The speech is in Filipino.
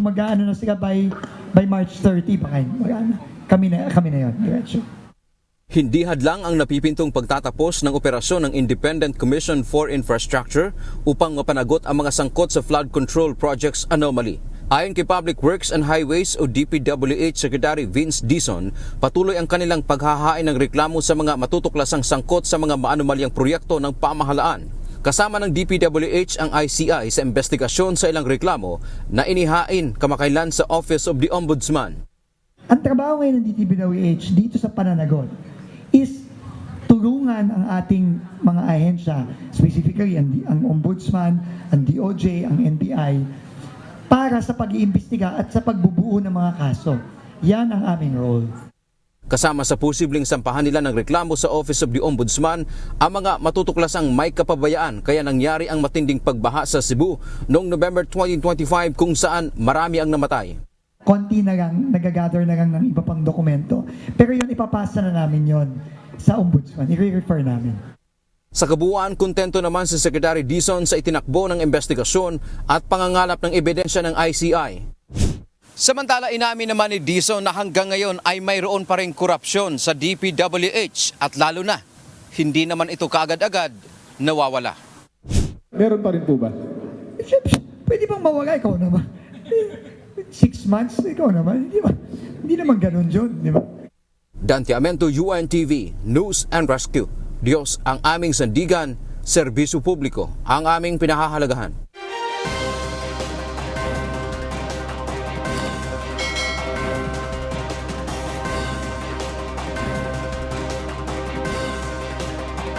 mag-ano na sila by March 30, baka mag-ano. Kami na yun, diretso. Hindi hadlang ang napipintong pagtatapos ng operasyon ng Independent Commission for Infrastructure upang mapanagot ang mga sangkot sa flood control projects anomaly. Ayon kay Public Works and Highways o DPWH Secretary Vince Dizon, patuloy ang kanilang paghahain ng reklamo sa mga matutuklasang sangkot sa mga maanomalyang proyekto ng pamahalaan. Kasama ng DPWH ang ICI sa investigasyon sa ilang reklamo na inihain kamakailan sa Office of the Ombudsman. Ang trabaho ngayon ng DPWH dito sa pananagot is tulungan ang ating mga ahensya, specifically ang Ombudsman, ang DOJ, ang NBI, para sa pag-iimbestiga at sa pagbubuo ng mga kaso. Yan ang aming role. Kasama sa posibleng sampahan nila ng reklamo sa Office of the Ombudsman ang mga matutuklasang may kapabayaan kaya nangyari ang matinding pagbaha sa Cebu noong November 2025 kung saan marami ang namatay. Konti na lang, nagagather na lang ng iba pang dokumento. Pero yun, ipapasa na namin yon sa Ombudsman. I-refer namin. Sa kabuuan, kontento naman si Secretary Dizon sa itinakbo ng investigasyon at pangangalap ng ebidensya ng ICI. Samantala, inamin naman ni Dizon na hanggang ngayon ay mayroon pa ring korupsyon sa DPWH at lalo na, hindi naman ito kaagad-agad nawawala. Meron pa rin po ba? Pwede bang mawala? Ikaw naman. 6 months, ikaw naman. Hindi naman ganun yun, di ba? Dante Amento, UNTV, News and Rescue. Diyos ang aming sandigan, serbisyo publiko ang aming pinahahalagahan.